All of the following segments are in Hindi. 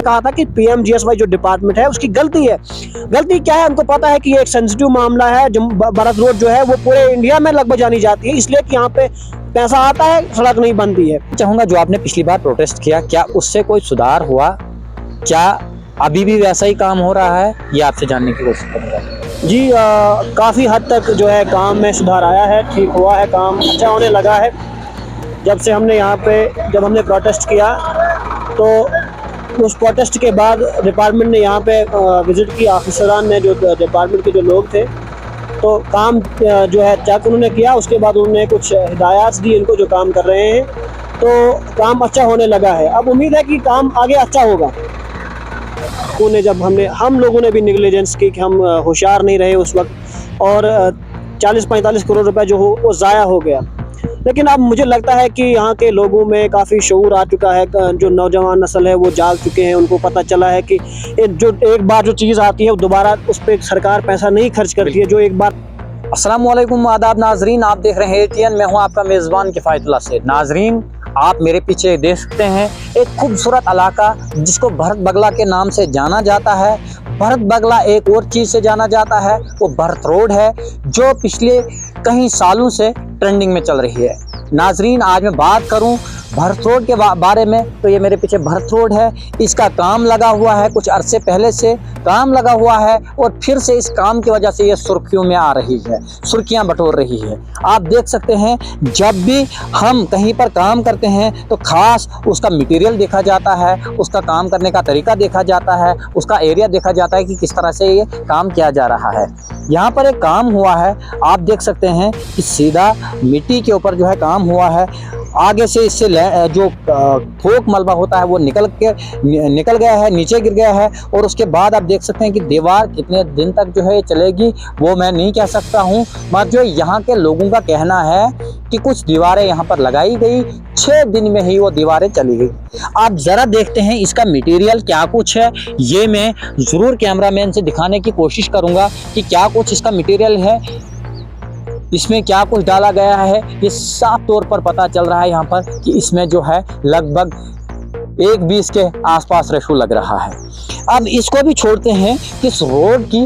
कहा था कि PMGSY जो डिपार्टमेंट है उसकी गलती है। गलती क्या है, उनको पता है कि ये एक सेंसिटिव मामला है। भरत रोड जो है वो पूरे इंडिया में लगभग जानी जाती है, इसलिए कि यहाँ पे पैसा आता है, सड़क नहीं बनती है। चाहूंगा जो आपने पिछली बार प्रोटेस्ट किया, क्या उससे कोई सुधार हुआ? क्या अभी भी वैसा ही काम हो रहा है? ये आपसे जानने की कोशिश करूंगा। जी काफ़ी हद तक जो है काम में सुधार आया है, ठीक हुआ है, काम अच्छा होने लगा है। जब से हमने यहाँ पे जब हमने प्रोटेस्ट किया तो उस प्रोटेस्ट के बाद डिपार्टमेंट ने यहाँ पे विज़िट की, ऑफिसरान ने, जो डिपार्टमेंट के जो लोग थे, तो काम जो है चेक उन्होंने किया। उसके बाद उन्होंने कुछ हिदायत दी इनको जो काम कर रहे हैं, तो काम अच्छा होने लगा है। अब उम्मीद है कि काम आगे अच्छा होगा। उन्हें जब हम लोगों ने भी नेग्लिजेंस की कि हम होशियार नहीं रहे उस वक्त, और 40-45 करोड़ रुपए जो हो वो ज़ाया हो गया। लेकिन अब मुझे लगता है कि यहाँ के लोगों में काफ़ी शऊर आ चुका है, जो नौजवान नस्ल है वो जाग चुके हैं। उनको पता चला है कि जो एक बार जो चीज़ आती है वो दोबारा उस पर सरकार पैसा नहीं खर्च करती है। जो एक बार अस्सलामुअलैकुम, आदाब नाजरीन, आप देख रहे हैं ATN। मैं हूं आपका मेज़बान किफ़ायतुल्लाह से। नाजरीन, आप मेरे पीछे देख सकते हैं एक खूबसूरत इलाका जिसको भरत बगला के नाम से जाना जाता है। भरत बगला एक और चीज़ से जाना जाता है, वो भरत रोड है, जो पिछले कई सालों से ट्रेंडिंग में चल रही है। नाजरीन, आज मैं बात करूं भरत रोड के बारे में, तो ये मेरे पीछे भरत रोड है। इसका काम लगा हुआ है, कुछ अरसे पहले से काम लगा हुआ है, और फिर से इस काम की वजह से ये सुर्खियों में आ रही है, सुर्खियां बटोर रही है। आप देख सकते हैं, जब भी हम कहीं पर काम करते हैं तो खास उसका मटेरियल देखा जाता है, उसका काम करने का तरीका देखा जाता है, उसका एरिया देखा जाता है कि किस तरह से ये काम किया जा रहा है। यहाँ पर एक काम हुआ है, आप देख सकते हैं कि सीधा मिट्टी के ऊपर जो है काम हुआ है। आगे से इससे जो ठोक मलबा होता है वो निकल गया है, नीचे गिर गया है। और उसके बाद आप देख सकते हैं कि दीवार कितने दिन तक जो है चलेगी वो मैं नहीं कह सकता हूँ, मगर जो यहाँ के लोगों का कहना है कि कुछ दीवारें यहाँ पर लगाई गई, 6 दिन में ही वो दीवारें चली गई। आप ज़रा देखते हैं इसका मटेरियल क्या कुछ है, ये मैं ज़रूर कैमरामैन से दिखाने की कोशिश करूँगा कि क्या कुछ इसका मटेरियल है, इसमें क्या कुछ डाला गया है। ये साफ तौर पर पता चल रहा है यहाँ पर कि इसमें जो है लगभग 1.20 के आसपास रेशो लग रहा है। अब इसको भी छोड़ते हैं कि इस रोड की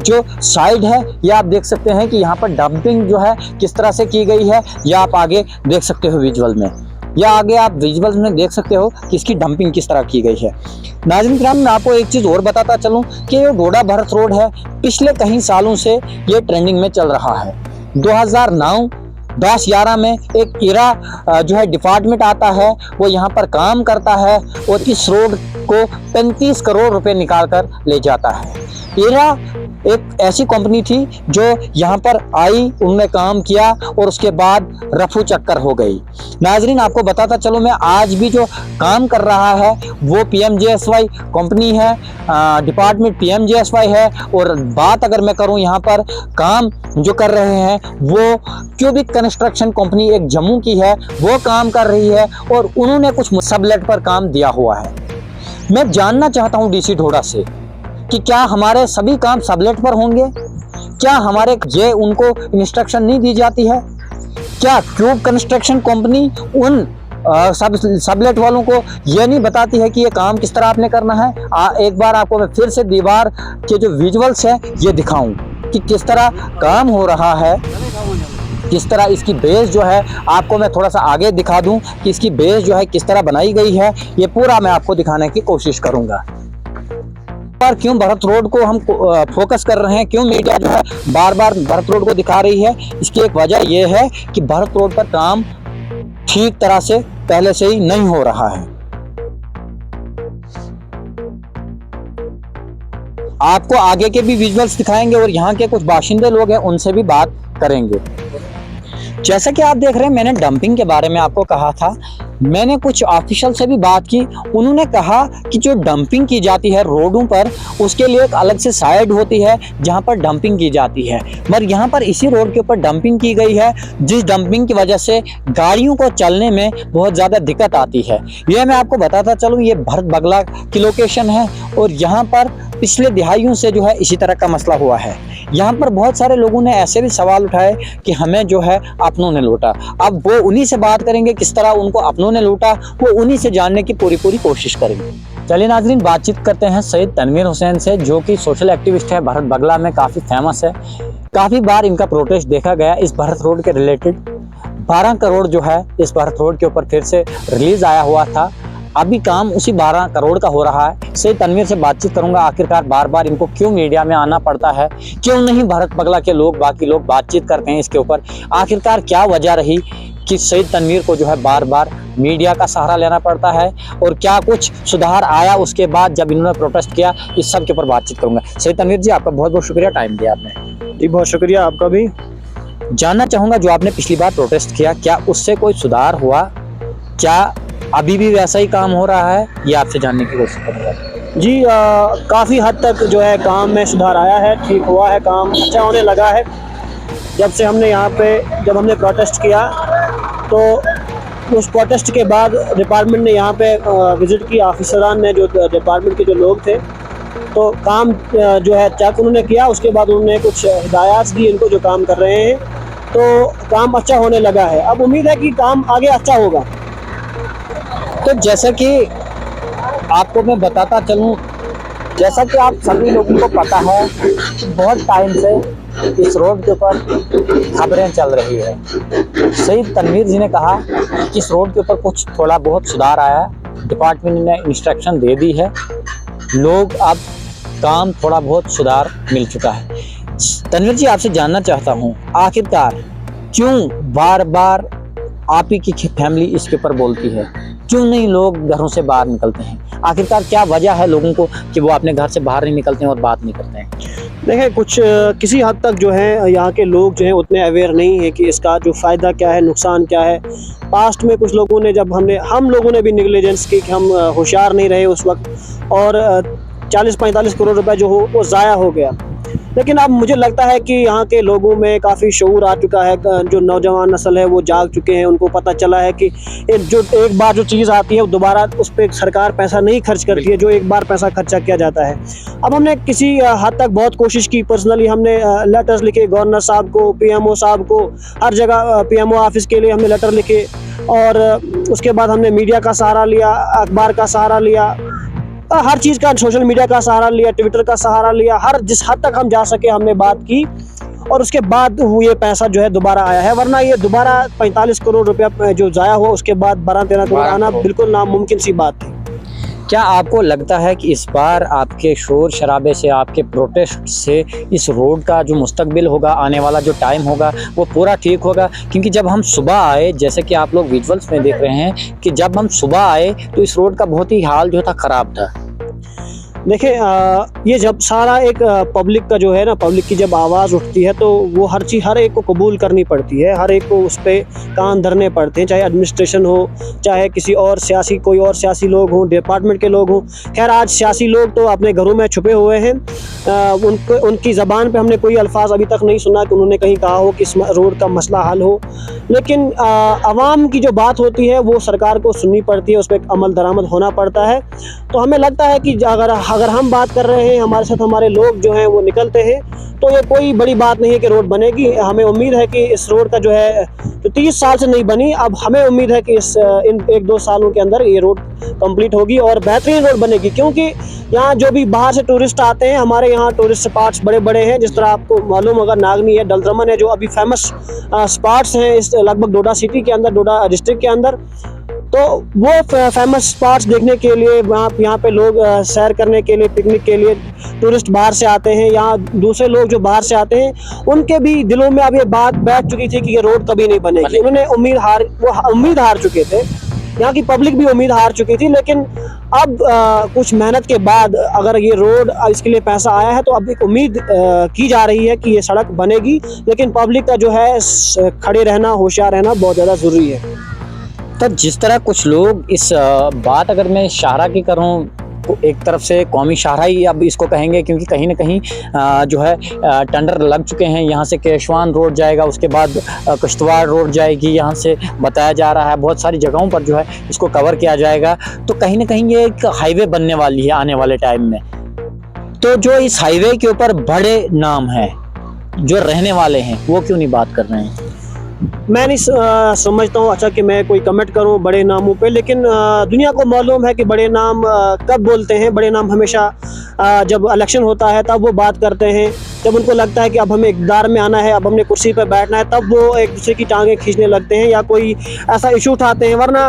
जो साइड है, ये आप देख सकते हैं कि यहाँ पर डंपिंग जो है किस तरह से की गई है। यह आप आगे देख सकते हो विजुअल में, या आगे आप विजुअल्स में देख सकते हो कि इसकी डंपिंग किस तरह की गई है। नाज़रीन किराम, मैं आपको एक चीज़ और बताता चलूँ कि ये डोडा भरत रोड है, पिछले कई सालों से ये ट्रेंडिंग में चल रहा है। 2009, 10, 11 में एक इरा जो है डिपार्टमेंट आता है, वो यहाँ पर काम करता है और इस रोड को 35 करोड़ रुपए निकाल कर ले जाता है। इरा एक ऐसी कंपनी थी जो यहाँ पर आई, उन्होंने काम किया और उसके बाद रफू चक्कर हो गई। नाजरीन, आपको बताता चलो, मैं आज भी जो काम कर रहा है वो PMGSY कंपनी है, डिपार्टमेंट PMGSY है। और बात अगर मैं करूँ यहाँ पर काम जो कर रहे हैं वो क्यूबिक कंस्ट्रक्शन कंपनी एक जम्मू की है, वो काम कर रही है और उन्होंने कुछ सबलेट पर काम दिया हुआ है। मैं जानना चाहता हूँ DC ढोडा से कि क्या हमारे सभी काम सबलेट पर होंगे? क्या हमारे ये उनको इंस्ट्रक्शन नहीं दी जाती है? क्या क्यूब कंस्ट्रक्शन कंपनी उन सबलेट वालों को ये नहीं बताती है कि ये काम किस तरह आपने करना है? एक बार आपको मैं फिर से दीवार के जो विजुअल्स है ये दिखाऊं कि किस तरह काम हो रहा है, किस तरह इसकी बेस जो है, आपको मैं थोड़ा सा आगे दिखा दूं कि इसकी बेस जो है किस तरह बनाई गई है। ये पूरा मैं आपको दिखाने की कोशिश करूंगा। पर क्यों भरत रोड को हम फोकस कर रहे हैं, क्यों मीडिया जो है बार बार भरत रोड को दिखा रही है? इसकी एक वजह यह है कि भरत रोड पर काम ठीक तरह से पहले से ही नहीं हो रहा है। आपको आगे के भी विजुअल्स दिखाएंगे और यहाँ के कुछ बाशिंदे लोग हैं उनसे भी बात करेंगे। जैसा कि आप देख रहे हैं, मैंने डंपिंग के बारे में आपको कहा था, मैंने कुछ ऑफिशियल से भी बात की। उन्होंने कहा कि जो डंपिंग की जाती है रोडों पर, उसके लिए एक अलग से साइड होती है जहां पर डंपिंग की जाती है, मगर यहां पर इसी रोड के ऊपर डंपिंग की गई है, जिस डंपिंग की वजह से गाड़ियों को चलने में बहुत ज़्यादा दिक्कत आती है। यह मैं आपको बताता चलूँ, ये भरत बगला की लोकेशन है और यहाँ पर पिछले दिहाइयों से जो है इसी तरह का मसला हुआ है। यहाँ पर बहुत सारे लोगों ने ऐसे भी सवाल उठाए कि हमें जो है अपनों ने लूटा। अब वो उन्हीं से बात करेंगे किस तरह उनको अपनों ने लूटा, वो उन्हीं से जानने की पूरी कोशिश करेंगे। चलिए नाजरीन, बातचीत करते हैं सैयद तनवीर हुसैन से, जो कि सोशल एक्टिविस्ट है, भरत बगला में काफ़ी फेमस है। काफ़ी बार इनका प्रोटेस्ट देखा गया इस भरत रोड के रिलेटेड। 12 करोड़ जो है इस भरत रोड के ऊपर फिर से रिलीज आया हुआ था, अभी काम उसी 12 करोड़ का हो रहा है। सैयद तनवीर से बातचीत करूंगा आखिरकार बार बार इनको क्यों मीडिया में आना पड़ता है, क्यों नहीं भरत बगला के लोग बाकी लोग बातचीत करते हैं इसके ऊपर, आखिरकार क्या वजह रही कि सैयद तनवीर को जो है बार बार मीडिया का सहारा लेना पड़ता है, और क्या कुछ सुधार आया उसके बाद जब इन्होंने प्रोटेस्ट किया, इस सब के ऊपर बातचीत करूंगा। सैयद तनवीर जी, आपका बहुत बहुत शुक्रिया, टाइम दिया आपने। जी बहुत शुक्रिया आपका भी। जानना चाहूंगा जो आपने पिछली बार प्रोटेस्ट किया, क्या उससे कोई सुधार हुआ, क्या अभी भी वैसा ही काम हो रहा है, ये आपसे जानने की कोशिश कर रहा है। जी काफ़ी हद तक जो है काम में सुधार आया है, ठीक हुआ है, काम अच्छा होने लगा है। जब से हमने यहाँ पे जब हमने प्रोटेस्ट किया तो उस प्रोटेस्ट के बाद डिपार्टमेंट ने यहाँ पे विज़िट किया, ऑफिसरान ने, जो डिपार्टमेंट के जो लोग थे, तो काम जो है चेक उन्होंने किया। उसके बाद उन्होंने कुछ हिदायत दी इनको जो काम कर रहे हैं, तो काम अच्छा होने लगा है। अब उम्मीद है कि काम आगे अच्छा होगा। तो जैसा कि आपको मैं बताता चलूं, जैसा कि आप सभी लोगों को पता है कि बहुत टाइम से इस रोड के ऊपर खबरें चल रही है। सैयद तनवीर जी ने कहा कि इस रोड के ऊपर कुछ थोड़ा बहुत सुधार आया है, डिपार्टमेंट ने इंस्ट्रक्शन दे दी है, लोग अब काम थोड़ा बहुत सुधार मिल चुका है। तनवीर जी, आपसे जानना चाहता हूँ आखिरकार क्यों बार बार आप ही की फैमिली इसके ऊपर बोलती है, क्यों नहीं लोग घरों से बाहर निकलते हैं, आखिरकार क्या वजह है लोगों को कि वो अपने घर से बाहर नहीं निकलते हैं और बात नहीं करते हैं? देखिए, कुछ किसी हद तक जो है यहाँ के लोग जो हैं उतने अवेयर नहीं है कि इसका जो फ़ायदा क्या है, नुकसान क्या है। पास्ट में कुछ लोगों ने हम लोगों ने भी नेग्लिजेंस की कि हम होशियार नहीं रहे उस वक्त, और 40-45 करोड़ रुपए जो हो वो ज़ाया हो गया। लेकिन अब मुझे लगता है कि यहाँ के लोगों में काफ़ी शऊर आ चुका है, जो नौजवान नस्ल है वो जाग चुके हैं, उनको पता चला है कि एक बार जो चीज़ आती है वो दोबारा उस पर सरकार पैसा नहीं खर्च करती है, जो एक बार पैसा खर्चा किया जाता है। अब हमने किसी हद तक बहुत कोशिश की, पर्सनली हमने लेटर्स लिखे गवर्नर साहब को, पीएमओ साहब को, हर जगह पीएमओ ऑफिस के लिए हमने लेटर लिखे, और उसके बाद हमने मीडिया का सहारा लिया, अखबार का सहारा लिया, हर चीज़ का, सोशल मीडिया का सहारा लिया, ट्विटर का सहारा लिया, हर जिस हद तक हम जा सके हमने बात की, और उसके बाद ये पैसा जो है दोबारा आया है। वरना ये दोबारा 45 करोड़ रुपया जो ज़ाया हुआ उसके बाद 12-13 करोड़ आना बिल्कुल नामुमकिन सी बात थी। क्या आपको लगता है कि इस बार आपके शोर शराबे से, आपके प्रोटेस्ट से इस रोड का जो मुस्तकबिल होगा, आने वाला जो टाइम होगा, वो पूरा ठीक होगा? क्योंकि जब हम सुबह आए, जैसे कि आप लोग विजुअल्स में देख रहे हैं कि जब हम सुबह आए तो इस रोड का बहुत ही हाल जो था ख़राब था। देखिए, ये जब सारा एक पब्लिक का जो है ना, पब्लिक की जब आवाज़ उठती है तो वो हर एक को कबूल करनी पड़ती है, हर एक को उस पर कान धरने पड़ते हैं, चाहे एडमिनिस्ट्रेशन हो, चाहे किसी और कोई और सियासी लोग हों, डिपार्टमेंट के लोग हों। खैर, आज सियासी लोग तो अपने घरों में छुपे हुए हैं, उनकी ज़बान पे हमने कोई अल्फाज अभी तक नहीं सुना कि उन्होंने कहीं कहा हो कि इस रोड का मसला हल हो। लेकिन आवाम की जो बात होती है वो सरकार को सुननी पड़ती है, उस पर अमल दरामद होना पड़ता है। तो हमें लगता है कि अगर हम बात कर रहे हैं, हमारे साथ हमारे लोग जो हैं वो निकलते हैं, तो ये कोई बड़ी बात नहीं है कि रोड बनेगी। हमें उम्मीद है कि इस रोड का जो है, तो 30 साल से नहीं बनी, अब हमें उम्मीद है कि इन 1-2 सालों के अंदर ये रोड कंप्लीट होगी और बेहतरीन रोड बनेगी। क्योंकि यहाँ जो भी बाहर से टूरिस्ट आते हैं, हमारे यहाँ टूरिस्ट स्पॉट्स बड़े बड़े हैं, जिस तरह आपको मालूम होगा नागनी है, डलदरमन है, जो अभी फेमस स्पॉट्स हैं इस लगभग डोडा सिटी के अंदर, डोडा डिस्ट्रिक्ट के अंदर। तो वो फेमस स्पॉट्स देखने के लिए यहाँ पे लोग सैर करने के लिए, पिकनिक के लिए टूरिस्ट बाहर से आते हैं। यहाँ दूसरे लोग जो बाहर से आते हैं उनके भी दिलों में अब ये बात बैठ चुकी थी कि ये रोड कभी नहीं बनेगी। उन्होंने उम्मीद हार चुके थे, यहाँ की पब्लिक भी उम्मीद हार चुकी थी। लेकिन अब कुछ मेहनत के बाद अगर ये रोड, इसके लिए पैसा आया है, तो अब एक उम्मीद की जा रही है कि ये सड़क बनेगी। लेकिन पब्लिक का जो है खड़े रहना, होशियार रहना बहुत ज़्यादा ज़रूरी है। तो जिस तरह कुछ लोग इस बात, अगर मैं शाहरा की करूं तो एक तरफ से कौमी शाहरा ही अब इसको कहेंगे, क्योंकि कहीं ना कहीं जो है टेंडर लग चुके हैं। यहाँ से केशवान रोड जाएगा, उसके बाद कश्तवाड़ रोड जाएगी, यहाँ से बताया जा रहा है बहुत सारी जगहों पर जो है इसको कवर किया जाएगा। तो कहीं ना कहीं ये एक हाईवे बनने वाली है आने वाले टाइम में। तो जो इस हाईवे के ऊपर बड़े नाम हैं, जो रहने वाले हैं, वो क्यों नहीं बात कर रहे हैं? मैं नहीं समझता हूँ अच्छा कि मैं कोई कमेंट करूँ बड़े नामों पे, लेकिन दुनिया को मालूम है कि बड़े नाम कब बोलते हैं। बड़े नाम हमेशा जब इलेक्शन होता है तब वो बात करते हैं, जब उनको लगता है कि अब हमें इक़्तिदार में आना है, अब हमने कुर्सी पर बैठना है, तब वो एक दूसरे की टांगें खींचने लगते हैं या कोई ऐसा इशू उठाते हैं। वरना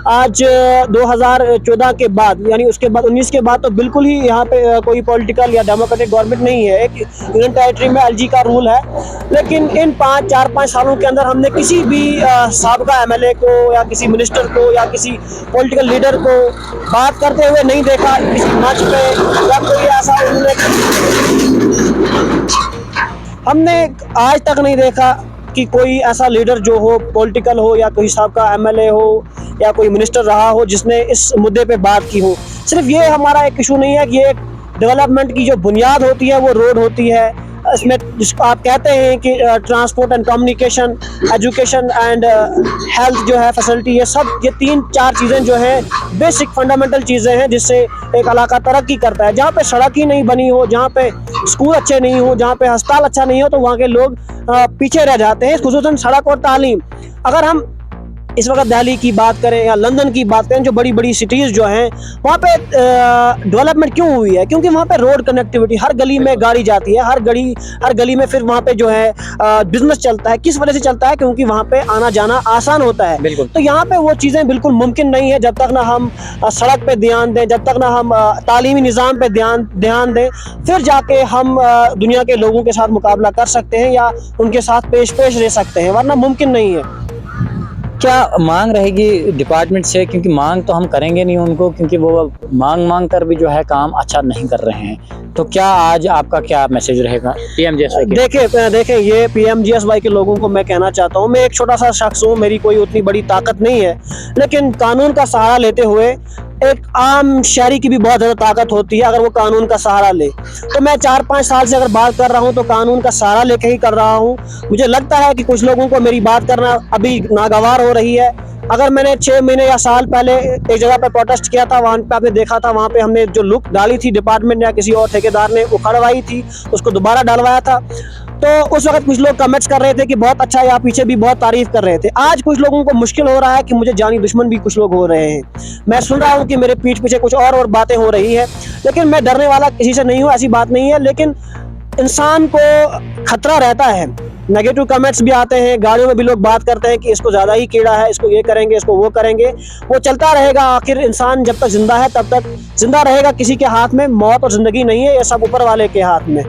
आज 2014 के बाद, यानी उसके बाद 19 के बाद तो बिल्कुल ही यहाँ पे कोई पॉलिटिकल या डेमोक्रेटिक गवर्नमेंट नहीं है। एक यूनियन टेरिटरी में एलजी का रूल है, लेकिन इन 4-5 सालों के अंदर हमने किसी भी साबका एमएलए को या किसी मिनिस्टर को या किसी पॉलिटिकल लीडर को बात करते हुए नहीं देखा किसी मंच पे, या कोई ऐसा हमने आज तक नहीं देखा कि कोई ऐसा लीडर जो हो, पॉलिटिकल हो या कोई साबका एमएलए हो या कोई मिनिस्टर रहा हो, जिसने इस मुद्दे पे बात की हो। सिर्फ ये हमारा एक इशू नहीं है कि ये डेवलपमेंट की जो बुनियाद होती है वो रोड होती है। इसमें जिसको आप कहते हैं कि transport and communication, education and health जो है फैसिलिटी, ये सब, ये 3-4 चीज़ें जो हैं बेसिक फंडामेंटल चीज़ें हैं जिससे एक इलाका तरक्की करता है। जहाँ पे सड़क ही नहीं बनी हो, जहाँ पे स्कूल अच्छे नहीं हो, जहाँ पे अस्पताल अच्छा नहीं हो, तो वहाँ के लोग पीछे रह जाते हैं, खुसूसन सड़क और तालीम। अगर हम इस वक्त दिल्ली की बात करें या लंदन की बात करें, जो बड़ी बड़ी सिटीज़ जो हैं, वहाँ पे डेवलपमेंट क्यों हुई है? क्योंकि वहाँ पे रोड कनेक्टिविटी, हर गली में गाड़ी जाती है, हर गली में फिर वहाँ पे जो है बिजनेस चलता है। किस वजह से चलता है? क्योंकि वहाँ पे आना जाना आसान होता है। बिल्कुल। तो यहाँ पे वो चीज़ें बिल्कुल मुमकिन नहीं है जब तक ना हम सड़क पे ध्यान दें, जब तक ना हम तालीमी निज़ाम पे ध्यान दें, फिर जाके हम दुनिया के लोगों के साथ मुकाबला कर सकते हैं या उनके साथ पेश रह सकते हैं, वरना मुमकिन नहीं है। क्या मांग रहेगी डिपार्टमेंट से? क्योंकि मांग तो हम करेंगे नहीं उनको, क्योंकि वो मांग कर भी जो है काम अच्छा नहीं कर रहे हैं। तो क्या आज आपका क्या मैसेज रहेगा पीएमजीएसवाई के? देखें ये पीएमजीएसवाई के लोगों को मैं कहना चाहता हूँ, मैं एक छोटा सा शख्स हूँ, मेरी कोई उतनी बड़ी ताकत नहीं है, लेकिन कानून का सहारा लेते हुए एक आम शहरी की भी बहुत ज़्यादा ताकत होती है अगर वो कानून का सहारा ले। तो मैं 4-5 साल से अगर बात कर रहा हूँ तो कानून का सहारा लेके ही कर रहा हूँ। मुझे लगता है कि कुछ लोगों को मेरी बात करना अभी नागवार हो रही है। अगर मैंने 6 महीने या साल पहले एक जगह पे प्रोटेस्ट किया था, वहाँ पे आपने देखा था, वहाँ पे हमने जो लुक डाली थी, डिपार्टमेंट या किसी और ठेकेदार ने उखड़वाई थी, उसको दोबारा डलवाया था, तो उस वक्त कुछ लोग कमेंट्स कर रहे थे कि बहुत अच्छा, या पीछे भी बहुत तारीफ कर रहे थे। आज कुछ लोगों को मुश्किल हो रहा है कि मुझे जानी दुश्मन भी कुछ लोग हो रहे हैं। मैं सुन रहा हूँ कि मेरे पीठ पीछे कुछ और बातें हो रही है, लेकिन मैं डरने वाला किसी से नहीं हूँ, ऐसी बात नहीं है। लेकिन इंसान को खतरा रहता है, नेगेटिव कमेंट्स भी आते हैं, गाड़ियों में भी लोग बात करते हैं कि इसको ज़्यादा ही कीड़ा है, इसको ये करेंगे, इसको वो करेंगे। वो चलता रहेगा। आखिर इंसान जब तक जिंदा है तब तक जिंदा रहेगा। किसी के हाथ में मौत और ज़िंदगी नहीं है, ये सब ऊपर वाले के हाथ में।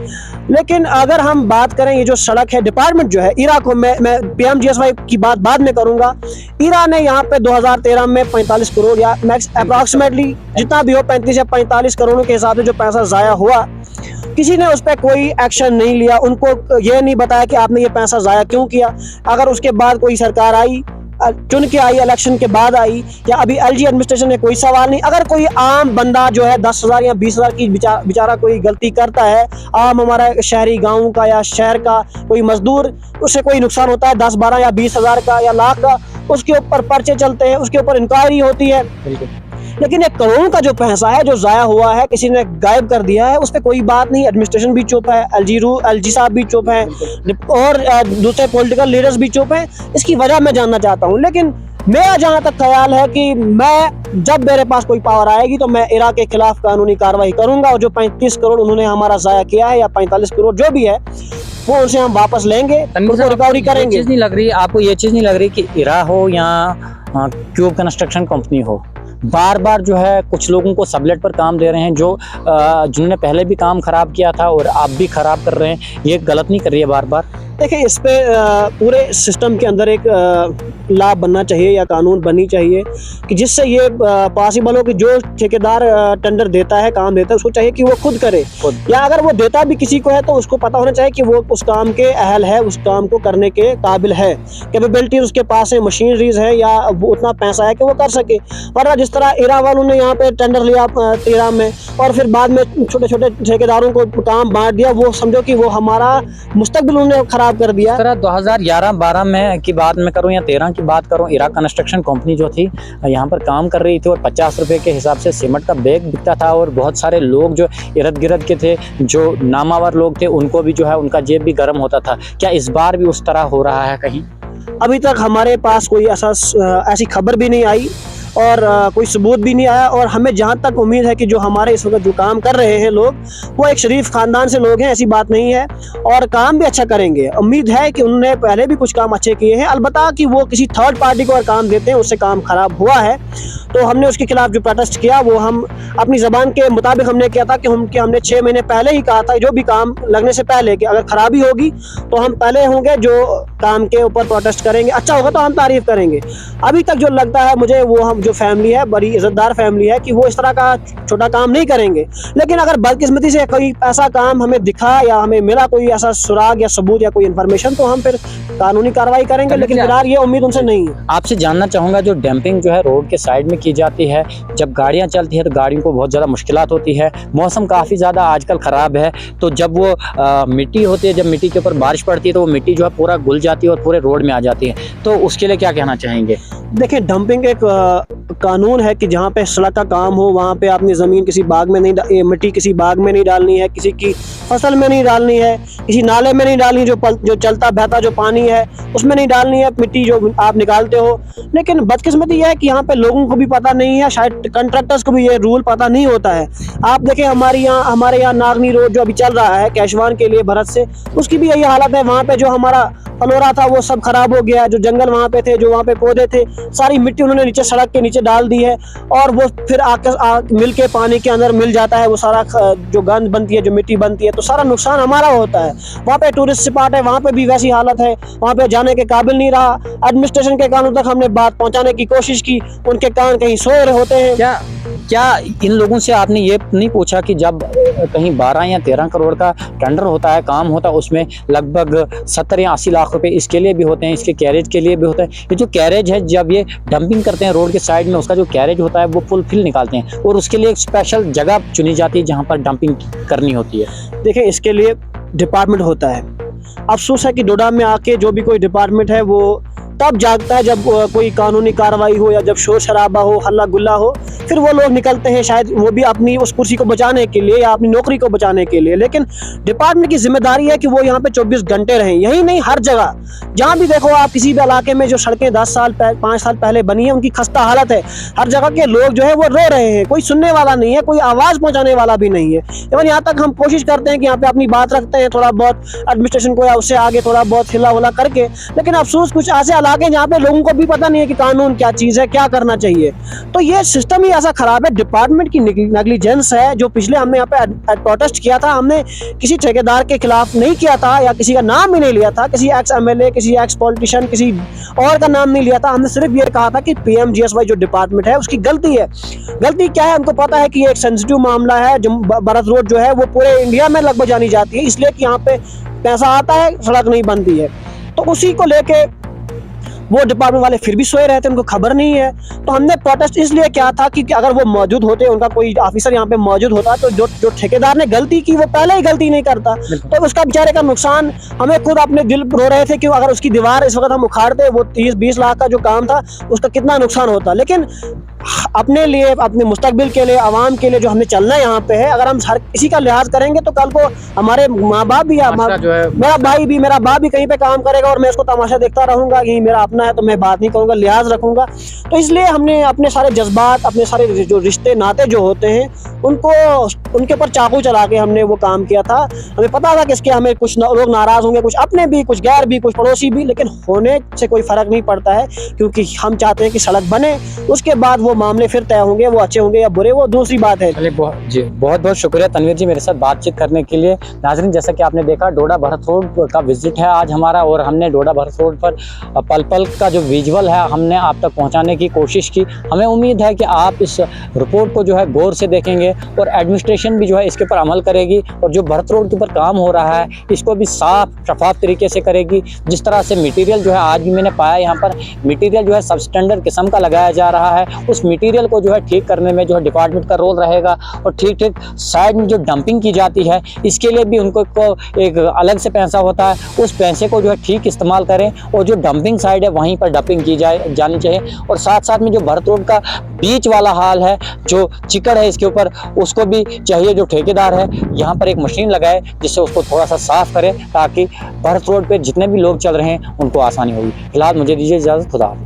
लेकिन अगर हम बात करें, ये जो सड़क है, डिपार्टमेंट जो है, ईरा को मैं पीएमजीएसवाई की बात बाद में करूंगा। ईरा ने यहाँ पे 2013 में 45 करोड़ या मैक्स अप्रॉक्सीमेटली जितना भी हो 35 या 45 करोड़ के हिसाब से जो पैसा ज़ाया हुआ, किसी ने उस पर कोई एक्शन नहीं लिया। उनको ये नहीं बताया कि आपने ये पैसा ज़ाया क्यों किया। अगर उसके बाद कोई सरकार आई, चुन के आई, इलेक्शन के बाद आई, या अभी एलजी एडमिनिस्ट्रेशन में, कोई सवाल नहीं। अगर कोई आम बंदा जो है 10,000 या 20,000 की बेचारा कोई गलती करता है, आम हमारा शहरी गांव का या शहर का कोई मजदूर, उससे कोई नुकसान होता है 10, 12 या 20,000 का या लाख का, उसके ऊपर पर्चे चलते हैं, उसके ऊपर इंक्वायरी होती है। लेकिन एक करोड़ का जो पैसा है जो ज़ाया हुआ है, किसी ने गायब कर दिया है, उस पर कोई बात नहीं। एडमिनिस्ट्रेशन भी चुप है, एलजी साहब भी चुप है, और दूसरे पॉलिटिकल लीडर्स भी चुप हैं। इसकी वजह मैं जानना चाहता हूँ। लेकिन मेरा जहाँ तक ख्याल है कि मैं जब मेरे पास कोई पावर आएगी तो मैं इराक के खिलाफ कानूनी कार्रवाई करूँगा, और जो 35 करोड़ उन्होंने हमारा ज़ाया किया है, या 45 करोड़ जो भी है, वो उनसे हम वापस लेंगे, उनको रिकवरी करेंगे। चीज़ नहीं लग रही आपको, ये चीज़ नहीं लग रही कि इरा हो या क्यूब कंस्ट्रक्शन कंपनी हो, बार बार जो है कुछ लोगों को सबलेट पर काम दे रहे हैं, जो जिन्होंने पहले भी काम खराब किया था और आप भी खराब कर रहे हैं? ये गलत नहीं कर रही है बार बार? देखिए, इस पे पूरे सिस्टम के अंदर एक लॉ बनना चाहिए या कानून बननी चाहिए कि जिससे ये पॉसिबल हो कि जो ठेकेदार टेंडर देता है, काम देता है, उसको चाहिए कि वो खुद करे, या अगर वो देता भी किसी को है तो उसको पता होना चाहिए कि वो उस काम के अहल है, उस काम को करने के काबिल है, कैपेबिलिटी उसके पास है, मशीनरीज है, या वो उतना पैसा है कि वो कर सके। वरना जिस तरह इरा वालों ने यहाँ पे टेंडर लिया 13 में, और फिर बाद में छोटे छोटे ठेकेदारों को काम बांट दिया, वो समझो कि वो हमारा मुस्तकबिल उन्होंने खराब खराब कर दिया। तरह 2011-12 में की बात मैं करूं या 13 की बात करूं, इराक कंस्ट्रक्शन कंपनी जो थी यहाँ पर काम कर रही थी और 50 रुपए के हिसाब से सीमेंट का बैग बिकता था और बहुत सारे लोग जो इर्द गिर्द के थे, जो नामावर लोग थे, उनको भी जो है उनका जेब भी गर्म होता था। क्या इस बार भी उस तरह हो रहा है कहीं? अभी तक हमारे पास कोई ऐसी खबर भी नहीं आई और कोई सबूत भी नहीं आया। और हमें जहाँ तक उम्मीद है कि जो हमारे इस वक्त जो काम कर रहे हैं लोग, वो एक शरीफ ख़ानदान से लोग हैं, ऐसी बात नहीं है, और काम भी अच्छा करेंगे। उम्मीद है कि उन्होंने पहले भी कुछ काम अच्छे किए हैं, अलबत्ता कि वो किसी थर्ड पार्टी को अगर काम देते हैं उससे काम ख़राब हुआ है तो हमने उसके खिलाफ जो प्रोटेस्ट किया वो हम अपनी ज़बान के मुताबिक हमने किया था कि हमने 6 महीने पहले ही कहा था जो भी काम लगने से पहले कि अगर ख़राबी होगी तो हम पहले होंगे जो काम के ऊपर प्रोटेस्ट करेंगे, अच्छा होगा तो हम तारीफ़ करेंगे। अभी तक जो लगता है मुझे, वो हम जो फैमिली है, बड़ी इज़्ज़तदार फैमिली है, कि वो इस तरह का छोटा काम नहीं करेंगे। लेकिन अगर बदकिस्मती से कोई ऐसा काम हमें दिखा या हमें मिला कोई ऐसा सुराग या सबूत या कोई इन्फॉर्मेशन, तो हम फिर कानूनी कार्रवाई करेंगे। लेकिन फिलहाल ये उम्मीद उनसे नहीं है। आपसे जानना चाहूँगा, जो डंपिंग जो है रोड के साइड में की जाती है, जब गाड़ियाँ चलती है तो गाड़ियों को बहुत ज़्यादा मुश्किलात होती है, मौसम काफ़ी ज़्यादा आजकल ख़राब है, तो जब वो मिट्टी होती है, जब मिट्टी के ऊपर बारिश पड़ती है तो वो मिट्टी जो है पूरा घुल जाती है और पूरे रोड में आ जाती है, तो उसके लिए क्या कहना चाहेंगे? देखिए, डंपिंग एक कानून है कि जहाँ पे सड़क का काम हो वहाँ पे अपनी ज़मीन किसी बाग में नहीं, मिट्टी किसी बाग में नहीं डालनी है, किसी की फसल में नहीं डालनी है, किसी नाले में नहीं डालनी, जो चलता बहता जो पानी है उसमें नहीं डालनी है मिट्टी जो आप निकालते हो। लेकिन बदकिस्मती यह है कि यहाँ पे लोगों को भी पता नहीं है, शायद कंट्रैक्टर्स को भी ये रूल पता नहीं होता है। आप देखें हमारे यहाँ नागनी रोड जो अभी चल रहा है कैशवान के लिए भरत से, उसकी भी यही हालत है। वहाँ पे जो हमारा फलोरा था वो सब खराब हो गया, जो जंगल वहाँ पे थे, जो वहाँ पे पौधे थे, सारी मिट्टी उन्होंने नीचे सड़क के नीचे डाल दी है और वो फिर आकर मिल के पानी के अंदर मिल जाता है। वो सारा जो गंद बनती है, जो मिट्टी बनती है, तो सारा नुकसान हमारा होता है। वहाँ पे टूरिस्ट स्पॉट है, वहाँ पे भी वैसी हालत है, वहाँ पे जाने के काबिल नहीं रहा। एडमिनिस्ट्रेशन के कानों तक हमने बात पहुँचाने की कोशिश की, उनके कान कहीं सो रहे होते हैं। क्या इन लोगों से आपने ये नहीं पूछा कि जब कहीं 12 या 13 करोड़ का टेंडर होता है, काम होता है, उसमें लगभग 70 या 80 लाख रुपए इसके लिए भी होते हैं, इसके कैरेज के लिए भी होता है। ये जो कैरेज है, जब ये डंपिंग करते हैं रोड के साइड में, उसका जो कैरेज होता है वो फुलफिल निकालते हैं और उसके लिए एक स्पेशल जगह चुनी जाती है जहाँ पर डंपिंग करनी होती है। देखिए, इसके लिए डिपार्टमेंट होता है। अफसोस है कि डोडा में आके जो भी कोई डिपार्टमेंट है वो तब जागता है जब कोई कानूनी कार्रवाई हो या जब शोर शराबा हो, हल्ला गुल्ला हो, फिर वो लोग निकलते हैं, शायद वो भी अपनी उस कुर्सी को बचाने के लिए या अपनी नौकरी को बचाने के लिए। लेकिन डिपार्टमेंट की जिम्मेदारी है कि वो यहाँ पे 24 घंटे रहें। यही नहीं, हर जगह जहाँ भी देखो आप, किसी भी इलाके में जो सड़कें 10 साल 5 साल पहले बनी है, उनकी खस्ता हालत है। हर जगह के लोग जो है वो रो रहे हैं, कोई सुनने वाला नहीं है, कोई आवाज़ पहुँचाने वाला भी नहीं है। इवन यहाँ तक हम कोशिश करते हैं कि यहाँ पे अपनी बात रखते हैं थोड़ा बहुत एडमिनिस्ट्रेशन को या उससे आगे थोड़ा बहुत हिला हुला करके, लेकिन अफसोस कुछ ऐसे इलाके जहाँ पे लोगों को भी पता नहीं है कि कानून क्या चीज़ है, क्या करना चाहिए। तो ये सिस्टम ही ऐसा खराब है, डिपार्टमेंट की नेग्लिजेंस है। जो पिछले हमने यहाँ पे प्रोटेस्ट किया था, हमने किसी ठेकेदार के खिलाफ नहीं किया था या किसी का नाम भी नहीं लिया था, किसी एक्स MLA, किसी एक्स पॉलिटिशियन, किसी और का नाम नहीं लिया था। हमने सिर्फ ये कहा था कि PMGSY जो डिपार्टमेंट है उसकी गलती है। गलती क्या है? हमको पता है कि ये एक सेंसिटिव मामला है। जो भरत रोड जो है वो पूरे इंडिया में लगभग जानी जाती है, इसलिए कि यहाँ पे पैसा आता है, सड़क नहीं बनती है। तो उसी को लेके वो डिपार्टमेंट वाले फिर भी सोए रहते, उनको खबर नहीं है। तो हमने प्रोटेस्ट इसलिए किया था कि अगर वो मौजूद होते, उनका कोई ऑफिसर यहाँ पे मौजूद होता, तो जो ठेकेदार ने गलती की वो पहले ही गलती नहीं करता, तो उसका बेचारे का नुकसान हमें खुद अपने दिल रो रहे थे कि अगर उसकी दीवार इस वक्त हम उखाड़ते, वो 30-20 लाख का जो काम था उसका कितना नुकसान होता। लेकिन अपने लिए, अपने मुस्तकबिल के लिए, आवाम के लिए जो हमें चलना है यहाँ पे है, अगर हम हर किसी का लिहाज करेंगे तो कल को हमारे माँ बाप भी, मेरा भाई भी, मेरा बाप भी कहीं पे काम करेगा और मैं उसको तमाशा देखता रहूँगा कि मेरा अपना है, तो मैं बात नहीं करूँगा, लिहाज रखूँगा। तो इसलिए हमने अपने सारे जज्बात, अपने सारे जो रिश्ते नाते जो होते हैं, उनको उनके ऊपर चाकू चला के हमने वो काम किया था। हमें पता था कि इसके हमें कुछ लोग नाराज़ होंगे, कुछ अपने भी, कुछ गैर भी, कुछ पड़ोसी भी, लेकिन होने से कोई फ़र्क नहीं पड़ता है, क्योंकि हम चाहते हैं कि सड़क बने, उसके बाद वो मामले फिर तय होंगे, वो अच्छे होंगे या बुरे, वो दूसरी बात है। चलिए, बहुत बहुत शुक्रिया तनवीर जी मेरे साथ बातचीत करने के लिए। नाज़रीन, जैसा कि आपने देखा, डोडा भरत रोड का विजिट है आज हमारा, और हमने डोडा भरत रोड पर पल पल ग्रोथ का जो विजुअल है हमने आप तक पहुंचाने की कोशिश की। हमें उम्मीद है कि आप इस रिपोर्ट को जो है गौर से देखेंगे और एडमिनिस्ट्रेशन भी जो है इसके ऊपर अमल करेगी और जो भरत रोड के ऊपर काम हो रहा है इसको भी साफ शफाफ तरीके से करेगी। जिस तरह से मटेरियल जो है आज भी मैंने पाया यहाँ पर मटेरियल जो है सब स्टैंडर्ड किस्म का लगाया जा रहा है, उस मटेरियल को जो है ठीक करने में जो है डिपार्टमेंट का रोल रहेगा। और ठीक साइड में जो डंपिंग की जाती है इसके लिए भी उनको एक अलग से पैसा होता है, उस पैसे को जो है ठीक इस्तेमाल करें और जो डंपिंग साइड है वहीं पर डंपिंग की जानी चाहिए। और साथ साथ में जो भरत रोड का बीच वाला हाल है, जो चिकड़ है इसके ऊपर, उसको भी चाहिए जो ठेकेदार है यहाँ पर एक मशीन लगाए जिससे उसको थोड़ा सा साफ करें ताकि भरत रोड पे जितने भी लोग चल रहे हैं उनको आसानी होगी। फिलहाल मुझे दीजिए इजाज़त, खुदा हाफ़िज़।